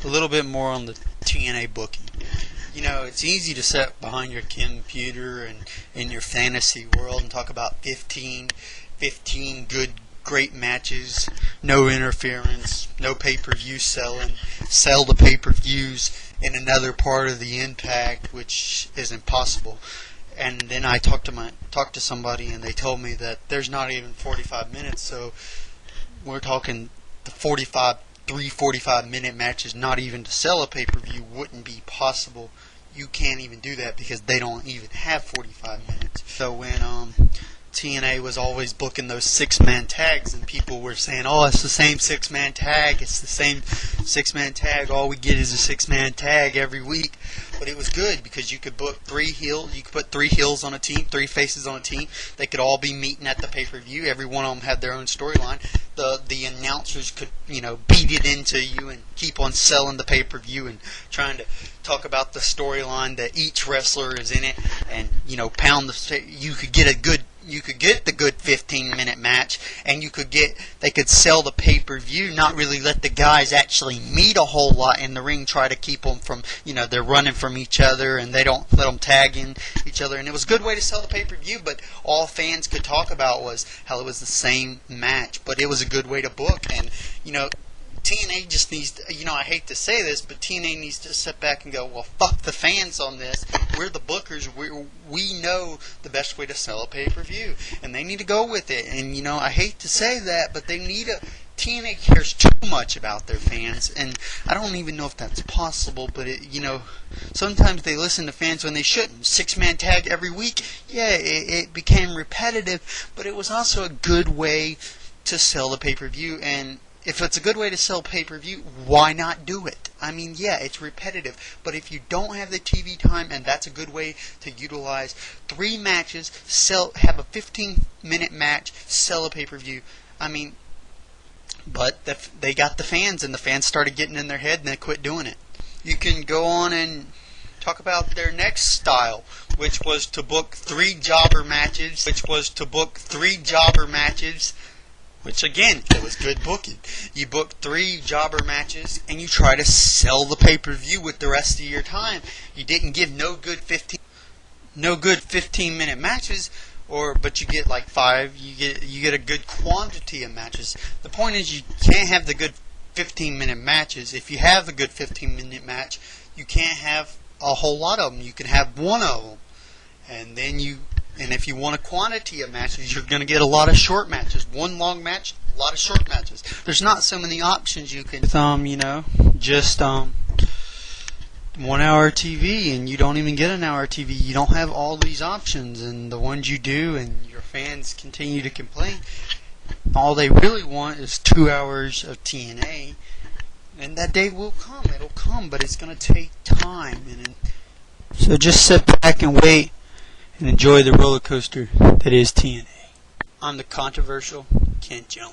a little bit more on the TNA Booking. You know, it's easy to sit behind your computer and in your fantasy world and talk about 15 good, great matches, no interference, no pay-per-view selling, sell the pay-per-views in another part of the Impact, which is impossible. And then I talked to somebody, and they told me that there's not even 45 minutes, so we're talking the 45-minute matches, not even to sell a pay-per-view, wouldn't be possible. You can't even do that because they don't even have 45 minutes. So when TNA was always booking those 6-man tags, and people were saying, oh, it's the same 6-man tag, it's the same 6-man tag, all we get is a 6-man tag every week. But it was good because you could book 3 heels, you could put 3 heels on a team, 3 faces on a team. They could all be meeting at the pay-per-view. Every one of them had their own storyline. The announcers could, beat it into you and keep on selling the pay-per-view and trying to talk about the storyline that each wrestler is in it, and pound the. You could get the good 15-minute match, and they could sell the pay-per-view, not really let the guys actually meet a whole lot in the ring, try to keep them from, they're running from each other, and they don't let them tag in each other. And it was a good way to sell the pay-per-view, but all fans could talk about was how it was the same match, but it was a good way to book. And, TNA just needs to, I hate to say this, but TNA needs to sit back and go, well, fuck the fans on this. We're the bookers. We know the best way to sell a pay-per-view, and they need to go with it. And, I hate to say that, but they need to. TNA cares too much about their fans, and I don't even know if that's possible, but, sometimes they listen to fans when they shouldn't. 6-man tag every week, yeah, it became repetitive, but it was also a good way to sell the pay-per-view, and if it's a good way to sell pay-per-view, why not do it? I mean, yeah, it's repetitive, but if you don't have the TV time, and that's a good way to utilize 3 matches, have a 15-minute match, sell a pay-per-view. I mean, but they got the fans, and the fans started getting in their head, and they quit doing it. You can go on and talk about their next style, which was to book 3 jobber matches, which again, it was good booking. You book 3 jobber matches, and you try to sell the pay-per-view with the rest of your time. You didn't give no good 15-minute matches, but you get like 5. You get a good quantity of matches. The point is, you can't have the good 15-minute matches. If you have a good 15-minute match, you can't have a whole lot of them. You can have one of them, and if you want a quantity of matches, you're going to get a lot of short matches. One long match, a lot of short matches. There's not so many options you can, just 1 hour TV, and you don't even get an hour TV. You don't have all these options, and the ones you do, and your fans continue to complain. All they really want is 2 hours of TNA, and that day will come. It'll come, but it's going to take time. So just sit back and wait and enjoy the roller coaster that is TNA. I'm the controversial Kent Jones.